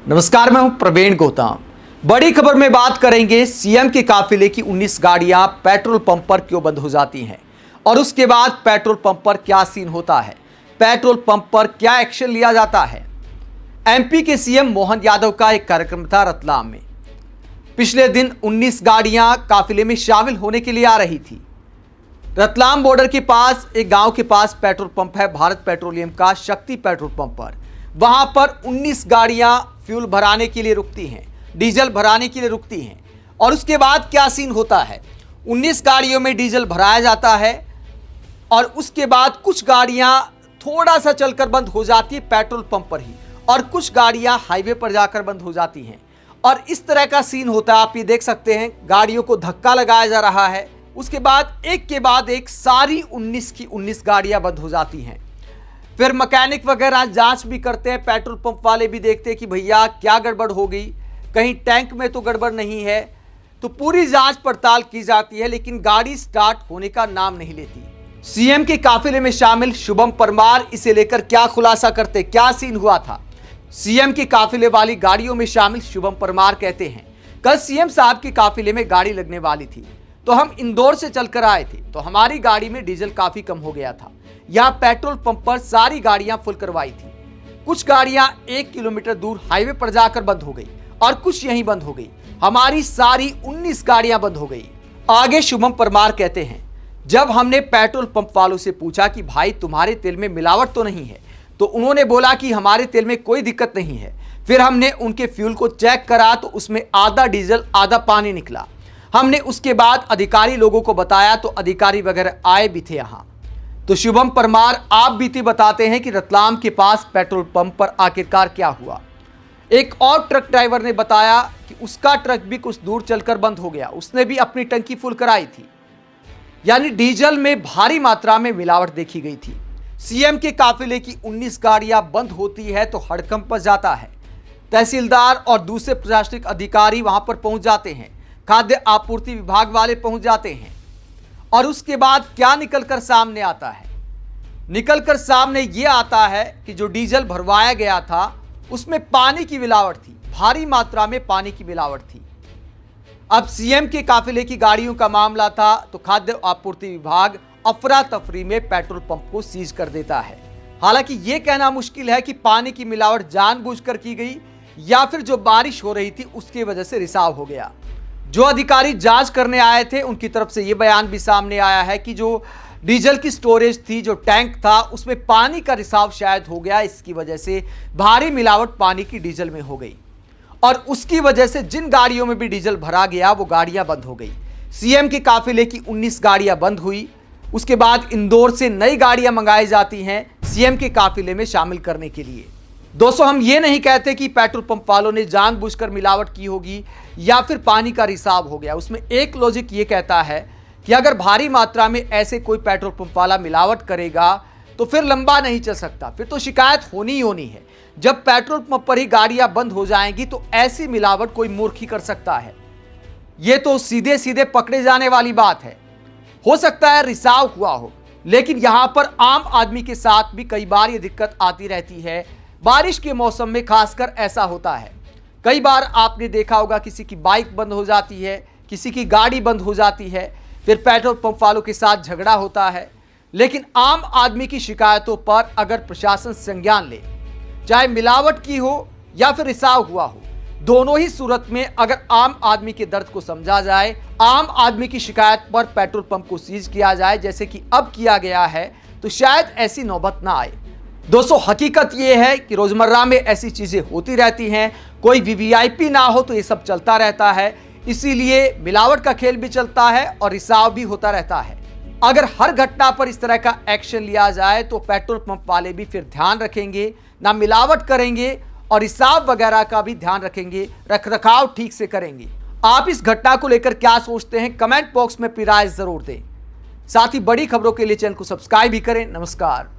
नमस्कार, मैं हूं प्रवीण गौतम। बड़ी खबर में बात करेंगे सीएम के काफिले की 19 गाड़ियां पेट्रोल पंप पर क्यों बंद हो जाती हैं और उसके बाद पेट्रोल पंप पर क्या सीन होता है, पेट्रोल पंप पर क्या एक्शन लिया जाता है। एमपी के सीएम मोहन यादव का एक कार्यक्रम था रतलाम में। पिछले दिन 19 गाड़ियां काफिले में शामिल होने के लिए आ रही थी। रतलाम बॉर्डर के पास एक गांव के पास पेट्रोल पंप है, भारत पेट्रोलियम का शक्ति पेट्रोल पंप पर। वहां पर 19 गाड़ियां फ्यूल भराने के लिए रुकती हैं, डीजल भराने के लिए रुकती हैं। और उसके बाद क्या सीन होता है, 19 गाड़ियों में डीजल भराया जाता है और उसके बाद कुछ गाड़ियां थोड़ा सा चलकर बंद हो जाती है पेट्रोल पंप पर ही, और कुछ गाड़ियां हाईवे पर जाकर बंद हो जाती हैं। और इस तरह का सीन होता है, आप ये देख सकते हैं, गाड़ियों को धक्का लगाया जा रहा है। उसके बाद एक के बाद एक सारी 19 की 19 गाड़ियां बंद हो जाती हैं। फिर मैकेनिक वगैरह जांच भी करते हैं, पेट्रोल पंप वाले भी देखते हैं कि भैया क्या गड़बड़ हो गई, कहीं टैंक में तो गड़बड़ नहीं है। तो पूरी जांच पड़ताल की जाती है, लेकिन गाड़ी स्टार्ट होने का नाम नहीं लेती। सीएम के काफिले में शामिल शुभम परमार इसे लेकर क्या खुलासा करते, क्या सीन हुआ था। सीएम के काफिले वाली गाड़ियों में शामिल शुभम परमार कहते हैं, कल सीएम साहब के काफिले में गाड़ी लगने वाली थी, तो हम इंदौर से चलकर आए थे, तो हमारी गाड़ी में डीजल काफी कम हो गया था। यहाँ पेट्रोल पंप पर सारी गाड़ियां फुल करवाई थी। कुछ गाड़ियां 1 किलोमीटर दूर हाईवे पर जाकर बंद हो गई और कुछ यहीं बंद हो गई। हमारी सारी 19 गाड़ियां बंद हो गई। आगे शुभम परमार कहते हैं, जब हमने पेट्रोल पंप वालों से पूछा कि भाई तुम्हारे तेल में मिलावट तो नहीं है, तो उन्होंने बोला कि हमारे तेल में कोई दिक्कत नहीं है। फिर हमने उनके फ्यूल को चेक करा तो उसमें आधा डीजल आधा पानी निकला। हमने उसके बाद अधिकारी लोगों को बताया तो अधिकारी वगैरह आए भी थे यहाँ। तो शुभम परमार आप बीती बताते हैं कि रतलाम के पास पेट्रोल पंप पर आखिरकार क्या हुआ। एक और ट्रक ड्राइवर ने बताया कि उसका ट्रक भी कुछ दूर चलकर बंद हो गया, उसने भी अपनी टंकी फुल कराई थी। यानी डीजल में भारी मात्रा में मिलावट देखी गई थी। सीएम के काफिले की 19 गाड़ियां बंद होती है तो हड़कंप मच जाता है। तहसीलदार और दूसरे प्रशासनिक अधिकारी वहां पर पहुंच जाते हैं, खाद्य आपूर्ति विभाग वाले पहुंच जाते हैं। और उसके बाद क्या निकलकर सामने आता है, निकलकर सामने ये आता है कि जो डीजल भरवाया गया था उसमें पानी की मिलावट थी, भारी मात्रा में पानी की मिलावट थी। अब सीएम के काफिले की गाड़ियों का मामला था तो खाद्य आपूर्ति विभाग अफरा तफरी में पेट्रोल पंप को सीज कर देता है। हालांकि यह कहना मुश्किल है कि पानी की मिलावट जानबूझकर की गई या फिर जो बारिश हो रही थी उसकी वजह से रिसाव हो गया। जो अधिकारी जांच करने आए थे उनकी तरफ से यह बयान भी सामने आया है कि जो डीजल की स्टोरेज थी, जो टैंक था, उसमें पानी का रिसाव शायद हो गया, इसकी वजह से भारी मिलावट पानी की डीजल में हो गई और उसकी वजह से जिन गाड़ियों में भी डीजल भरा गया वो गाड़ियां बंद हो गई। सीएम के काफिले की 19 गाड़ियां बंद हुई। उसके बाद इंदौर से नई गाड़ियां मंगाई जाती हैं सीएम के काफिले में शामिल करने के लिए। दोस्तों, हम ये नहीं कहते कि पेट्रोल पंप वालों ने जानबूझकर मिलावट की होगी या फिर पानी का रिसाव हो गया। उसमें एक लॉजिक ये कहता है कि अगर भारी मात्रा में ऐसे कोई पेट्रोल पंप वाला मिलावट करेगा तो फिर लंबा नहीं चल सकता, फिर तो शिकायत होनी ही होनी है। जब पेट्रोल पंप पर ही गाड़ियां बंद हो जाएंगी तो ऐसी मिलावट कोई मूर्ख ही कर सकता है। ये तो सीधे सीधे पकड़े जाने वाली बात है। हो सकता है रिसाव हुआ हो, लेकिन यहां पर आम आदमी के साथ भी कई बार ये दिक्कत आती रहती है। बारिश के मौसम में खासकर ऐसा होता है। कई बार आपने देखा होगा किसी की बाइक बंद हो जाती है, किसी की गाड़ी बंद हो जाती है, फिर पेट्रोल पंप वालों के साथ झगड़ा होता है। लेकिन आम आदमी की शिकायतों पर अगर प्रशासन संज्ञान ले, चाहे मिलावट की हो या फिर रिसाव हुआ हो, दोनों ही सूरत में अगर आम आदमी के दर्द को समझा जाए, आम आदमी की शिकायत पर पेट्रोल पंप को सीज किया जाए जैसे कि अब किया गया है, तो शायद ऐसी नौबत ना आए। दोस्तों, हकीकत यह है कि रोजमर्रा में ऐसी चीजें होती रहती हैं। कोई वीवीआईपी ना हो तो ये सब चलता रहता है, इसीलिए मिलावट का खेल भी चलता है और रिसाव भी होता रहता है। अगर हर घटना पर इस तरह का एक्शन लिया जाए तो पेट्रोल पंप वाले भी फिर ध्यान रखेंगे, ना मिलावट करेंगे और रिसाव वगैरह का भी ध्यान रखेंगे, रखरखाव ठीक से करेंगे। आप इस घटना को लेकर क्या सोचते हैं, कमेंट बॉक्स में अपनी राय जरूर दें। साथ ही बड़ी खबरों के लिए चैनल को सब्सक्राइब भी करें। नमस्कार।